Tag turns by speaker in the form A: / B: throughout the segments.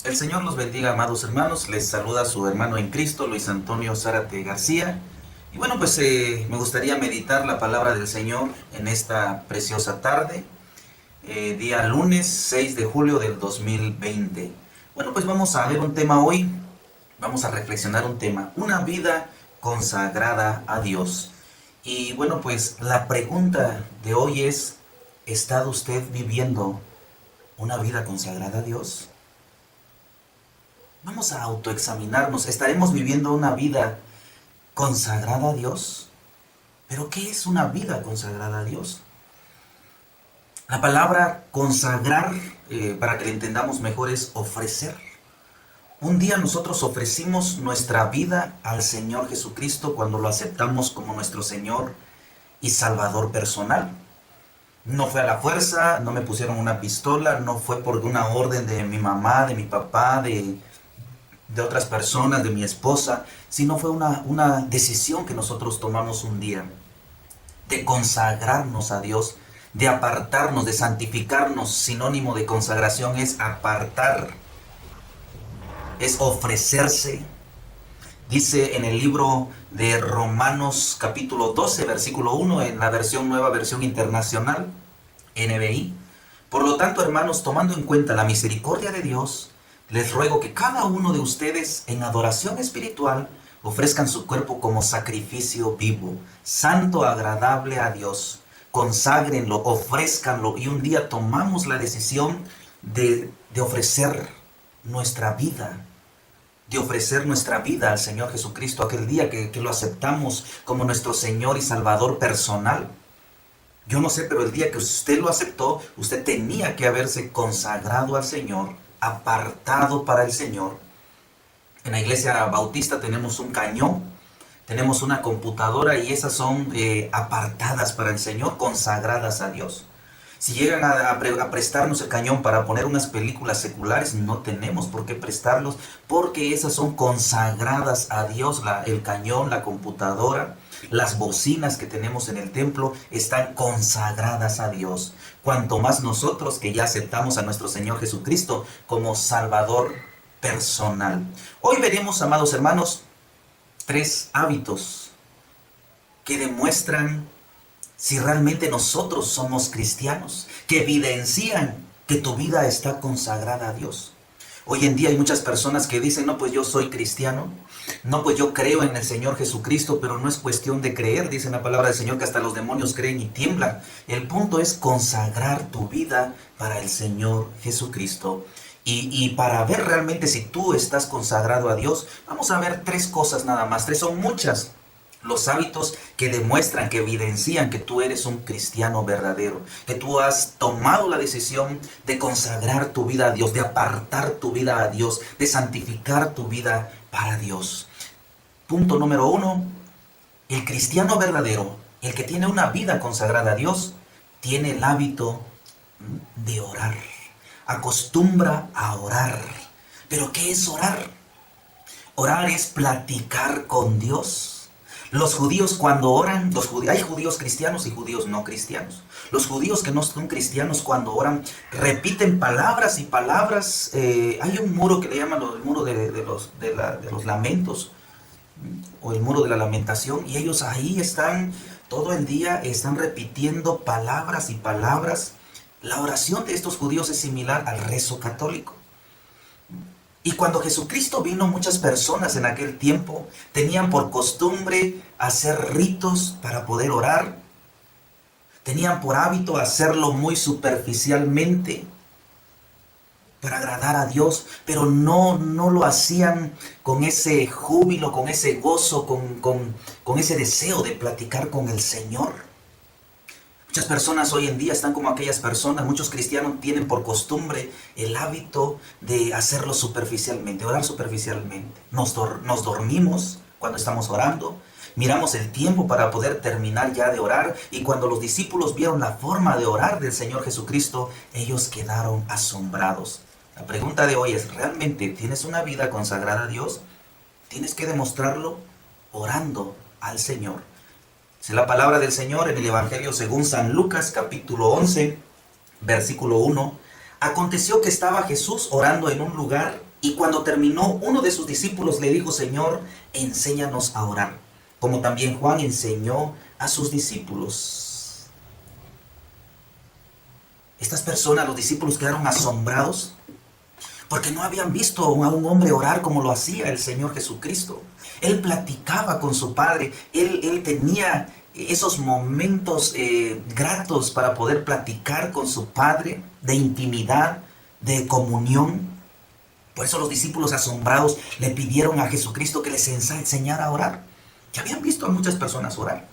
A: El Señor los bendiga, amados hermanos. Les saluda su hermano en Cristo, Luis Antonio Zárate García. Y bueno, pues me gustaría meditar la palabra del Señor en esta preciosa tarde, día lunes 6 de julio del 2020. Bueno, pues vamos a ver un tema hoy, vamos a reflexionar un tema, una vida consagrada a Dios. Y bueno, pues la pregunta de hoy es, ¿está usted viviendo una vida consagrada a Dios? Vamos a autoexaminarnos. ¿Estaremos viviendo una vida consagrada a Dios? ¿Pero qué es una vida consagrada a Dios? La palabra consagrar, para que la entendamos mejor, es ofrecer. Un día nosotros ofrecimos nuestra vida al Señor Jesucristo cuando lo aceptamos como nuestro Señor y Salvador personal. No fue a la fuerza, no me pusieron una pistola, no fue por una orden de mi mamá, de mi papá, de otras personas, de mi esposa, sino fue una decisión que nosotros tomamos un día, de consagrarnos a Dios, de apartarnos, de santificarnos. Sinónimo de consagración es apartar, es ofrecerse. Dice en el libro de Romanos capítulo 12, versículo 1, en la versión Nueva Versión Internacional, NBI. Por lo tanto, hermanos, tomando en cuenta la misericordia de Dios, les ruego que cada uno de ustedes en adoración espiritual ofrezcan su cuerpo como sacrificio vivo, santo, agradable a Dios. Conságrenlo, ofrézcanlo, y un día tomamos la decisión de ofrecer nuestra vida, al Señor Jesucristo, aquel día que lo aceptamos como nuestro Señor y Salvador personal. Yo no sé, pero el día que usted lo aceptó, usted tenía que haberse consagrado al Señor, apartado para el Señor. En la iglesia bautista tenemos un cañón, tenemos una computadora, y esas son apartadas para el Señor, consagradas a Dios. Si llegan a prestarnos el cañón para poner unas películas seculares, no tenemos por qué prestarlos, porque esas son consagradas a Dios. El cañón, la computadora, las bocinas que tenemos en el templo están consagradas a Dios. Cuanto más nosotros, que ya aceptamos a nuestro Señor Jesucristo como Salvador personal. Hoy veremos, amados hermanos, 3 hábitos que demuestran si realmente nosotros somos cristianos, que evidencian que tu vida está consagrada a Dios. Hoy en día hay muchas personas que dicen, no, pues yo soy cristiano, no, pues yo creo en el Señor Jesucristo, pero no es cuestión de creer. Dice la palabra del Señor que hasta los demonios creen y tiemblan. El punto es consagrar tu vida para el Señor Jesucristo. Y para ver realmente si tú estás consagrado a Dios, vamos a ver 3 cosas nada más. 3 son muchas. Los hábitos que demuestran, que evidencian que tú eres un cristiano verdadero, que tú has tomado la decisión de consagrar tu vida a Dios, de apartar tu vida a Dios, de santificar tu vida para Dios. Punto número 1, el cristiano verdadero, el que tiene una vida consagrada a Dios, tiene el hábito de orar. Acostumbra a orar. ¿Pero qué es orar? Orar es platicar con Dios. Los judíos cuando oran, hay judíos cristianos y judíos no cristianos. Los judíos que no son cristianos cuando oran repiten palabras y palabras. Hay un muro que le llaman el muro de los lamentos, o el muro de la lamentación, y ellos ahí están todo el día, están repitiendo palabras y palabras. La oración de estos judíos es similar al rezo católico. Y cuando Jesucristo vino, muchas personas en aquel tiempo tenían por costumbre hacer ritos para poder orar. Tenían por hábito hacerlo muy superficialmente para agradar a Dios, pero no lo hacían con ese júbilo, con ese gozo, con ese deseo de platicar con el Señor. Muchas personas hoy en día están como aquellas personas, muchos cristianos tienen por costumbre el hábito de hacerlo superficialmente, orar superficialmente. Nos dormimos cuando estamos orando, miramos el tiempo para poder terminar ya de orar, y cuando los discípulos vieron la forma de orar del Señor Jesucristo, ellos quedaron asombrados. La pregunta de hoy es, ¿realmente tienes una vida consagrada a Dios? Tienes que demostrarlo orando al Señor. Es la palabra del Señor en el Evangelio según San Lucas, capítulo 11, versículo 1. Aconteció que estaba Jesús orando en un lugar Y cuando terminó, uno de sus discípulos le dijo, Señor, enséñanos a orar, como también Juan enseñó a sus discípulos. Estas personas, los discípulos, quedaron asombrados porque no habían visto a un hombre orar como lo hacía el Señor Jesucristo. Él platicaba con su Padre, él tenía esos momentos gratos para poder platicar con su Padre, de intimidad, de comunión. Por eso los discípulos asombrados le pidieron a Jesucristo que les enseñara a orar. Ya habían visto a muchas personas orar,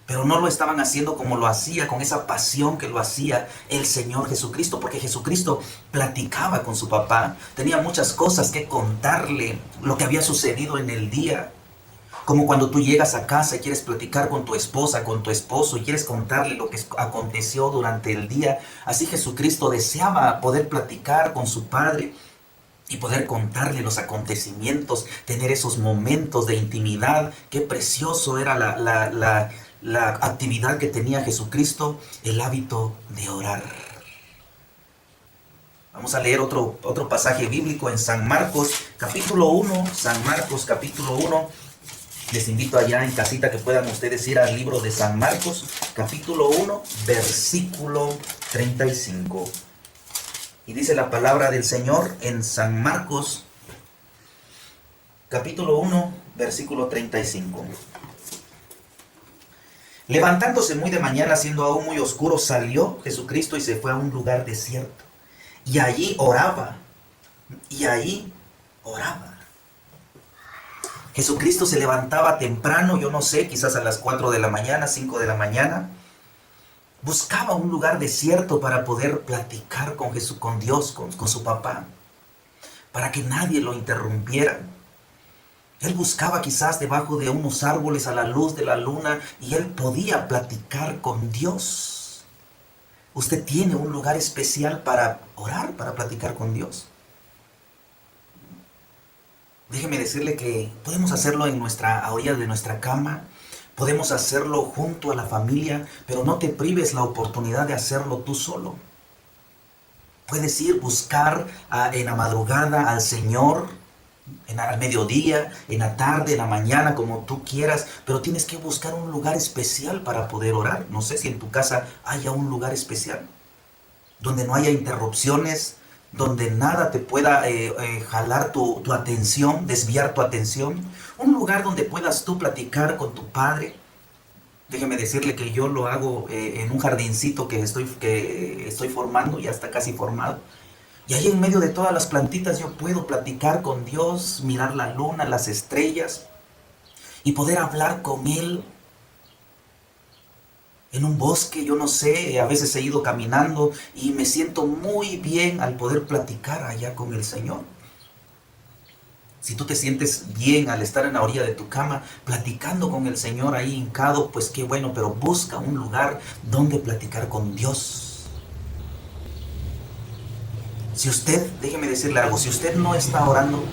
A: pero no lo estaban haciendo como lo hacía, con esa pasión que lo hacía el Señor Jesucristo, porque Jesucristo platicaba con su papá, tenía muchas cosas que contarle, lo que había sucedido en el día. Como cuando tú llegas a casa y quieres platicar con tu esposa, con tu esposo, y quieres contarle lo que aconteció durante el día. Así Jesucristo deseaba poder platicar con su Padre y poder contarle los acontecimientos, tener esos momentos de intimidad. Qué precioso era la actividad que tenía Jesucristo, el hábito de orar. Vamos a leer otro pasaje bíblico en San Marcos, capítulo 1. San Marcos, capítulo 1. Les invito allá en casita que puedan ustedes ir al libro de San Marcos, capítulo 1, versículo 35. Y dice la palabra del Señor en San Marcos, capítulo 1, versículo 35. Levantándose muy de mañana, siendo aún muy oscuro, salió Jesucristo y se fue a un lugar desierto. Y allí oraba. Jesucristo se levantaba temprano, yo no sé, quizás a las 4 de la mañana, 5 de la mañana. Buscaba un lugar desierto para poder platicar con Dios, con su papá, para que nadie lo interrumpiera. Él buscaba quizás debajo de unos árboles a la luz de la luna y él podía platicar con Dios. Usted tiene un lugar especial para orar, para platicar con Dios. Déjeme decirle que podemos hacerlo a orilla de nuestra cama, podemos hacerlo junto a la familia, pero no te prives la oportunidad de hacerlo tú solo. Puedes ir buscar en la madrugada al Señor, al mediodía, en la tarde, en la mañana, como tú quieras, pero tienes que buscar un lugar especial para poder orar. No sé si en tu casa haya un lugar especial, donde no haya interrupciones, donde nada te pueda jalar tu atención, desviar tu atención. Un lugar donde puedas tú platicar con tu Padre. Déjeme decirle que yo lo hago en un jardincito que estoy formando, ya está casi formado. Y ahí en medio de todas las plantitas yo puedo platicar con Dios, mirar la luna, las estrellas y poder hablar con Él. En un bosque, yo no sé, a veces he ido caminando y me siento muy bien al poder platicar allá con el Señor. Si tú te sientes bien al estar en la orilla de tu cama, platicando con el Señor ahí hincado, pues qué bueno, pero busca un lugar donde platicar con Dios. Si usted, déjeme decirle algo, si usted no está orando,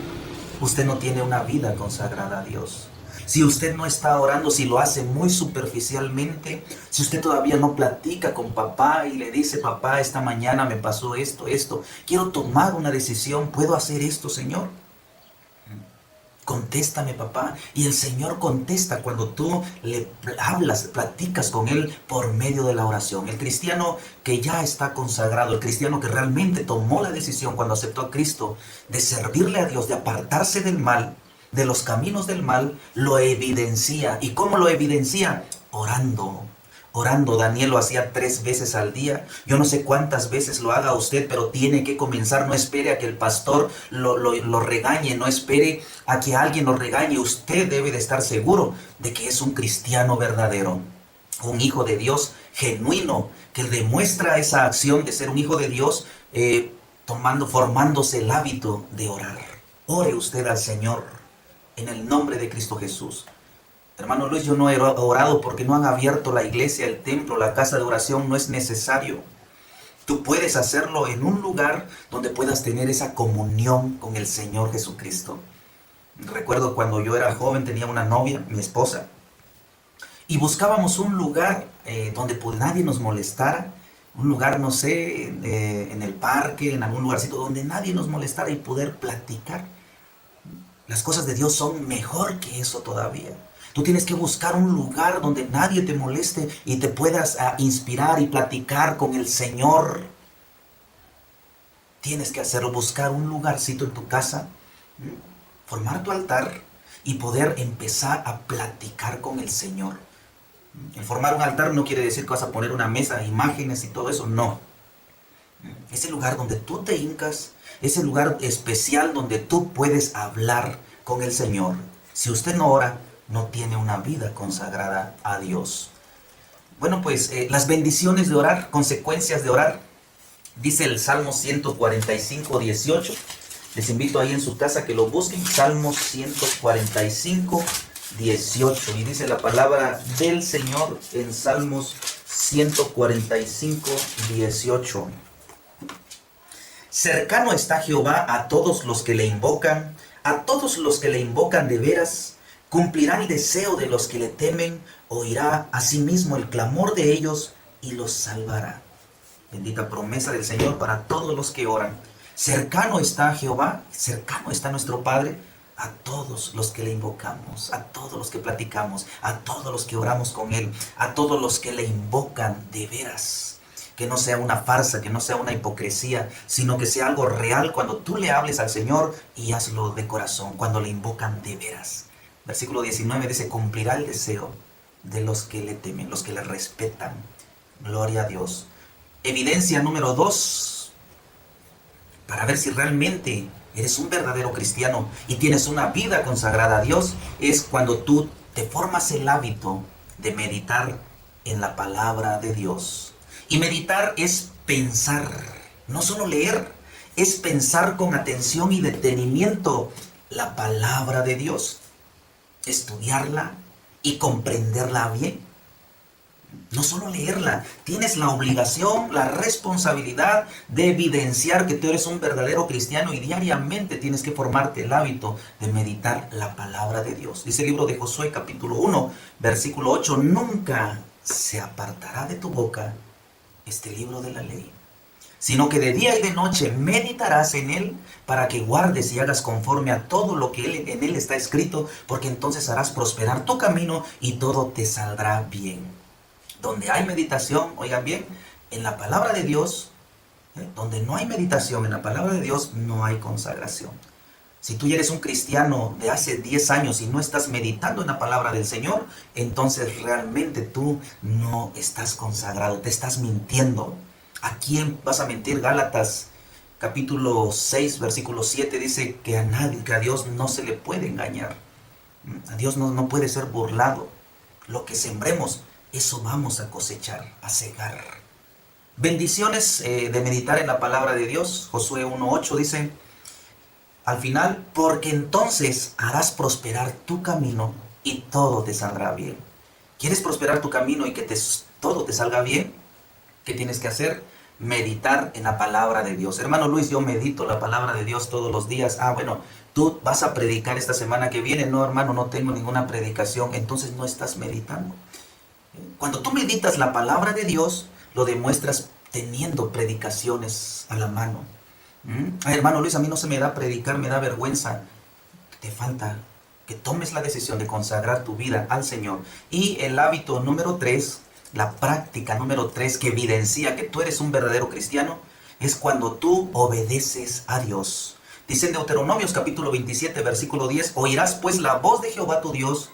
A: usted no tiene una vida consagrada a Dios. Si usted no está orando, si lo hace muy superficialmente, si usted todavía no platica con papá y le dice, papá, esta mañana me pasó esto, quiero tomar una decisión, ¿puedo hacer esto, Señor? Contéstame, papá. Y el Señor contesta cuando tú le hablas, platicas con Él por medio de la oración. El cristiano que ya está consagrado, el cristiano que realmente tomó la decisión cuando aceptó a Cristo de servirle a Dios, de apartarse del mal, de los caminos del mal, lo evidencia. ¿Y cómo lo evidencia? Orando. Daniel lo hacía 3 veces al día. Yo no sé cuántas veces lo haga usted, pero tiene que comenzar. No espere a que el pastor lo regañe, no espere a que alguien lo regañe. Usted debe de estar seguro de que es un cristiano verdadero, un hijo de Dios genuino, que demuestra esa acción de ser un hijo de Dios, formándose el hábito de orar. Ore usted al Señor en el nombre de Cristo Jesús. Hermano Luis, yo no he orado porque no han abierto la iglesia, el templo, la casa de oración. No es necesario. Tú puedes hacerlo en un lugar donde puedas tener esa comunión con el Señor Jesucristo. Recuerdo cuando yo era joven, tenía una novia, mi esposa, y buscábamos un lugar donde nadie nos molestara, Un lugar, no sé, en el parque, en algún lugarcito donde nadie nos molestara y poder platicar. Las cosas de Dios son mejor que eso todavía. Tú tienes que buscar un lugar donde nadie te moleste y te puedas inspirar y platicar con el Señor. Tienes que hacerlo, buscar un lugarcito en tu casa, formar tu altar y poder empezar a platicar con el Señor. El formar un altar no quiere decir que vas a poner una mesa, imágenes y todo eso, no. Es el lugar donde tú te hincas, es el lugar especial donde tú puedes hablar con el Señor. Si usted no ora, no tiene una vida consagrada a Dios. Bueno, pues las bendiciones de orar, consecuencias de orar, dice el Salmo 145, 18. Les invito ahí en su casa que lo busquen, Salmo 145, 18. Y dice la palabra del Señor en Salmos 145, 18. Cercano está Jehová a todos los que le invocan, a todos los que le invocan de veras. Cumplirá el deseo de los que le temen, oirá asimismo el clamor de ellos y los salvará. Bendita promesa del Señor para todos los que oran. Cercano está Jehová, cercano está nuestro Padre, a todos los que le invocamos, a todos los que platicamos, a todos los que oramos con Él, a todos los que le invocan de veras. Que no sea una farsa, que no sea una hipocresía, sino que sea algo real cuando tú le hables al Señor y hazlo de corazón, cuando le invocan de veras. Versículo 19 dice, cumplirá el deseo de los que le temen, los que le respetan. Gloria a Dios. Evidencia número 2, para ver si realmente eres un verdadero cristiano y tienes una vida consagrada a Dios, es cuando tú te formas el hábito de meditar en la palabra de Dios. Y meditar es pensar, no solo leer, es pensar con atención y detenimiento la palabra de Dios. Estudiarla y comprenderla bien. No solo leerla, tienes la obligación, la responsabilidad de evidenciar que tú eres un verdadero cristiano y diariamente tienes que formarte el hábito de meditar la palabra de Dios. Dice el libro de Josué capítulo 1, versículo 8, nunca se apartará de tu boca este libro de la ley, sino que de día y de noche meditarás en él para que guardes y hagas conforme a todo lo que en él está escrito, porque entonces harás prosperar tu camino y todo te saldrá bien. Donde hay meditación, oigan bien, en la palabra de Dios, donde no hay meditación en la palabra de Dios, no hay consagración. Si tú ya eres un cristiano de hace 10 años y no estás meditando en la palabra del Señor, entonces realmente tú no estás consagrado, te estás mintiendo. ¿A quién vas a mentir? Gálatas capítulo 6, versículo 7 dice que a nadie, que a Dios no se le puede engañar. A Dios no puede ser burlado. Lo que sembremos, eso vamos a cosechar, a cegar. Bendiciones de meditar en la palabra de Dios. Josué 1:8 dice, al final, porque entonces harás prosperar tu camino y todo te saldrá bien. ¿Quieres prosperar tu camino y que todo te salga bien? ¿Qué tienes que hacer? Meditar en la palabra de Dios. Hermano Luis, yo medito la palabra de Dios todos los días. Bueno, tú vas a predicar esta semana que viene. No, hermano, no tengo ninguna predicación. Entonces no estás meditando. Cuando tú meditas la palabra de Dios, lo demuestras teniendo predicaciones a la mano. Ay, hermano Luis, a mí no se me da predicar, me da vergüenza. Te falta que tomes la decisión de consagrar tu vida al Señor. Y el hábito número 3, la práctica número 3 que evidencia que tú eres un verdadero cristiano, es cuando tú obedeces a Dios. Dice en Deuteronomios capítulo 27, versículo 10, oirás pues la voz de Jehová tu Dios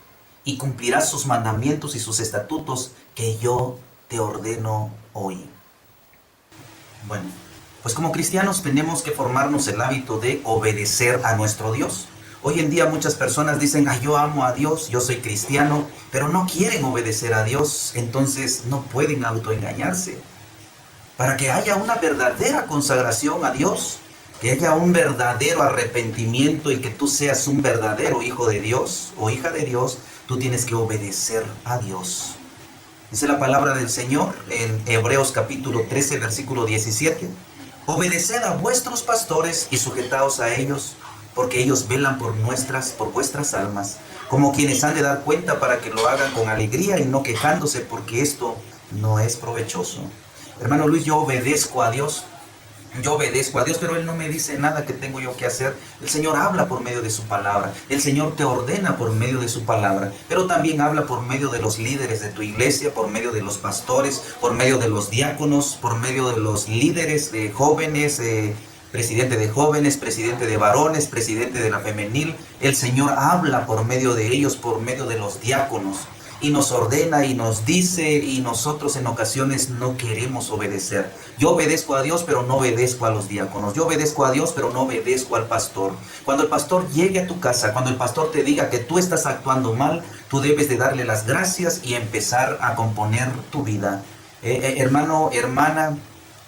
A: y cumplirás sus mandamientos y sus estatutos que yo te ordeno hoy. Bueno, pues como cristianos tenemos que formarnos el hábito de obedecer a nuestro Dios. Hoy en día muchas personas dicen, yo amo a Dios, yo soy cristiano, pero no quieren obedecer a Dios, entonces no pueden autoengañarse. Para que haya una verdadera consagración a Dios, que haya un verdadero arrepentimiento y que tú seas un verdadero hijo de Dios o hija de Dios, tú tienes que obedecer a Dios. Dice la palabra del Señor en Hebreos capítulo 13, versículo 17. Obedeced a vuestros pastores y sujetaos a ellos, porque ellos velan por vuestras almas, como quienes han de dar cuenta para que lo hagan con alegría y no quejándose, porque esto no es provechoso. Hermano Luis, yo obedezco a Dios. Yo obedezco a Dios, pero Él no me dice nada que tengo yo que hacer. El Señor habla por medio de su palabra. El Señor te ordena por medio de su palabra. Pero también habla por medio de los líderes de tu iglesia, por medio de los pastores, por medio de los diáconos, por medio de los líderes de jóvenes, presidente de jóvenes, presidente de varones, presidente de la femenil. El Señor habla por medio de ellos, por medio de los diáconos. Y nos ordena y nos dice, y nosotros en ocasiones no queremos obedecer. Yo obedezco a Dios, pero no obedezco a los diáconos. Yo obedezco a Dios, pero no obedezco al pastor. Cuando el pastor llegue a tu casa, cuando el pastor te diga que tú estás actuando mal, tú debes de darle las gracias y empezar a componer tu vida. Hermano, hermana,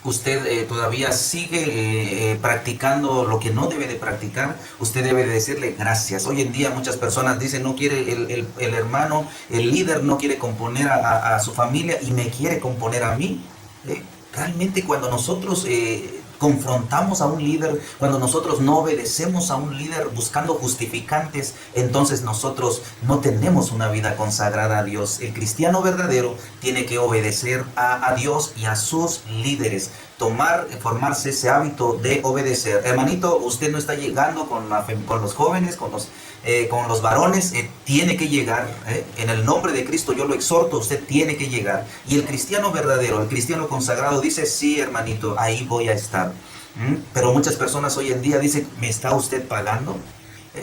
A: usted todavía sigue practicando lo que no debe de practicar, usted debe de decirle gracias. Hoy en día muchas personas dicen, no quiere el hermano, el líder no quiere componer a su familia y me quiere componer a mí. Realmente cuando nosotros confrontamos a un líder, cuando nosotros no obedecemos a un líder buscando justificantes, entonces nosotros no tenemos una vida consagrada a Dios. El cristiano verdadero tiene que obedecer a Dios y a sus líderes, formarse ese hábito de obedecer. Hermanito, usted no está llegando con los jóvenes, con los varones, tiene que llegar, en el nombre de Cristo yo lo exhorto, usted tiene que llegar. Y el cristiano verdadero, el cristiano consagrado dice, sí hermanito, ahí voy a estar. Pero muchas personas hoy en día dicen, ¿me está usted pagando?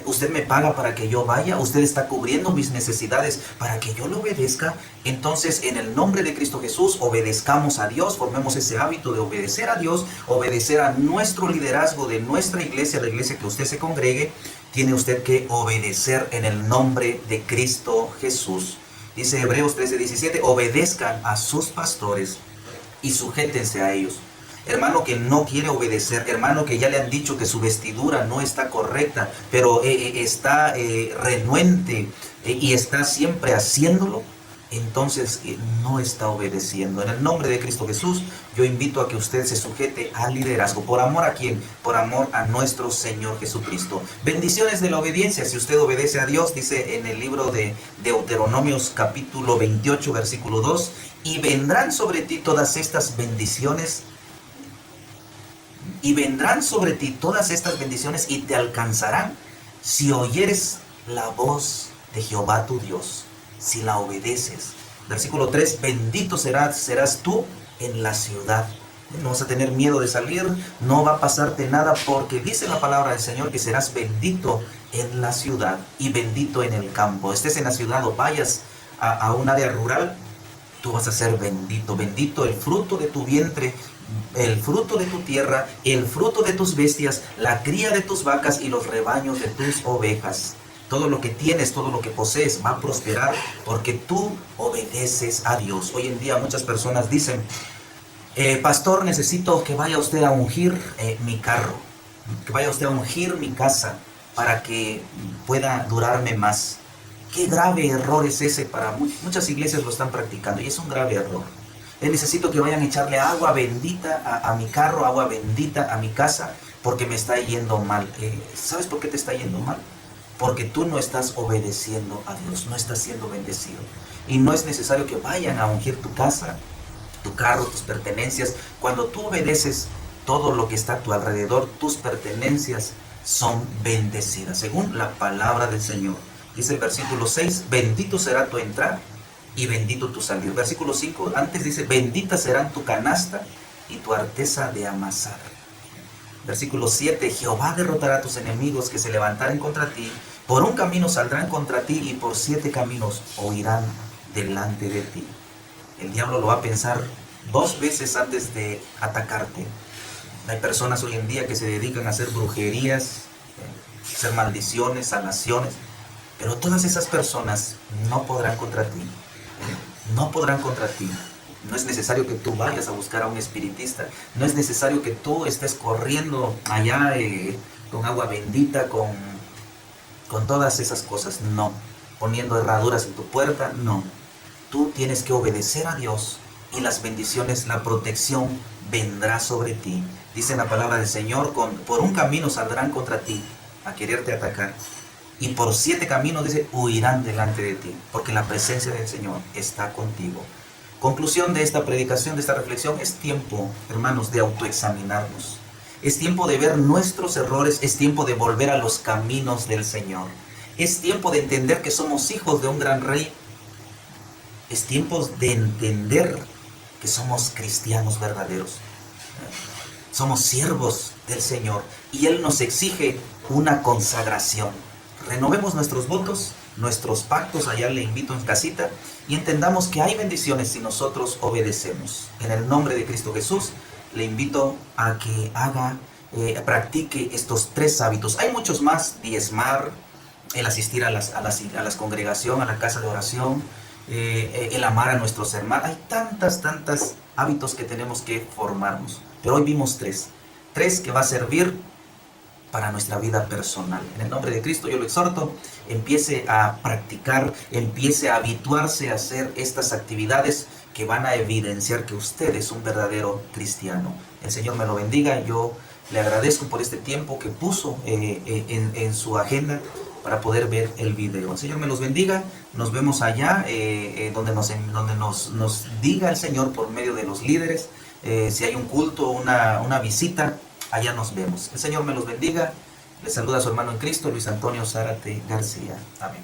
A: ¿Usted me paga para que yo vaya? ¿Usted está cubriendo mis necesidades para que yo le obedezca? Entonces, en el nombre de Cristo Jesús, obedezcamos a Dios, formemos ese hábito de obedecer a Dios, obedecer a nuestro liderazgo de nuestra iglesia, la iglesia que usted se congregue. Tiene usted que obedecer en el nombre de Cristo Jesús. Dice Hebreos 13:17, obedezcan a sus pastores y sujétense a ellos. Hermano que no quiere obedecer, hermano que ya le han dicho que su vestidura no está correcta, pero está renuente y está siempre haciéndolo, entonces no está obedeciendo. En el nombre de Cristo Jesús, yo invito a que usted se sujete al liderazgo. ¿Por amor a quién? Por amor a nuestro Señor Jesucristo. Bendiciones de la obediencia. Si usted obedece a Dios, dice en el libro de Deuteronomios capítulo 28, versículo 2, y vendrán sobre ti todas estas bendiciones. Y vendrán sobre ti todas estas bendiciones y te alcanzarán si oyeres la voz de Jehová tu Dios, si la obedeces. Versículo 3, bendito serás tú en la ciudad. No vas a tener miedo de salir, no va a pasarte nada, porque dice la palabra del Señor que serás bendito en la ciudad y bendito en el campo. Estés en la ciudad o vayas a un área rural, tú vas a ser bendito. Bendito el fruto de tu vientre, el fruto de tu tierra, el fruto de tus bestias, la cría de tus vacas y los rebaños de tus ovejas. Todo lo que tienes, todo lo que posees va a prosperar porque tú obedeces a Dios. Hoy en día muchas personas dicen, pastor, necesito que vaya usted a ungir mi carro, que vaya usted a ungir mi casa para que pueda durarme más. Qué grave error es ese. Para muchas iglesias lo están practicando y es un grave error. Necesito que vayan a echarle agua bendita a mi carro, agua bendita a mi casa, porque me está yendo mal. ¿Sabes por qué te está yendo mal? Porque tú no estás obedeciendo a Dios, no estás siendo bendecido. Y no es necesario que vayan a ungir tu casa, tu carro, tus pertenencias. Cuando tú obedeces, todo lo que está a tu alrededor, tus pertenencias son bendecidas, según la palabra del Señor. Dice el versículo 6, bendito será tu entrar y bendito tu salir. Versículo 5, antes dice, bendita serán tu canasta y tu arteza de amasar. Versículo 7, Jehová derrotará a tus enemigos que se levantaren contra ti. Por un camino saldrán contra ti y por 7 caminos huirán delante de ti. El diablo lo va a pensar 2 veces antes de atacarte. Hay personas hoy en día que se dedican a hacer brujerías, hacer maldiciones, sanaciones. Pero todas esas personas no podrán contra ti. No podrán contra ti. No es necesario que tú vayas a buscar a un espiritista. No es necesario que tú estés corriendo allá con agua bendita, con todas esas cosas. No. Poniendo herraduras en tu puerta. No. Tú tienes que obedecer a Dios y las bendiciones, la protección vendrá sobre ti. Dice la palabra del Señor, por un camino saldrán contra ti a quererte atacar. Y por 7 caminos, dice, huirán delante de ti, porque la presencia del Señor está contigo. Conclusión de esta predicación, de esta reflexión: es tiempo, hermanos, de autoexaminarnos. Es tiempo de ver nuestros errores, es tiempo de volver a los caminos del Señor. Es tiempo de entender que somos hijos de un gran rey. Es tiempo de entender que somos cristianos verdaderos. Somos siervos del Señor y Él nos exige una consagración. Renovemos nuestros votos, nuestros pactos, allá le invito en casita, y entendamos que hay bendiciones si nosotros obedecemos. En el nombre de Cristo Jesús, le invito a que practique estos 3 hábitos. Hay muchos más: diezmar, el asistir a las congregaciones, a la casa de oración, el amar a nuestros hermanos. Hay tantas hábitos que tenemos que formarnos. Pero hoy vimos 3 que va a servir para nuestra vida personal. En el nombre de Cristo yo lo exhorto: empiece a practicar, empiece a habituarse a hacer estas actividades que van a evidenciar que usted es un verdadero cristiano. El Señor me lo bendiga. Yo le agradezco por este tiempo que puso en su agenda para poder ver el video. El Señor me los bendiga. Nos vemos allá donde nos diga el Señor por medio de los líderes. Si hay un culto, una visita, allá nos vemos. El Señor me los bendiga. Les saluda a su hermano en Cristo, Luis Antonio Zárate García. Amén.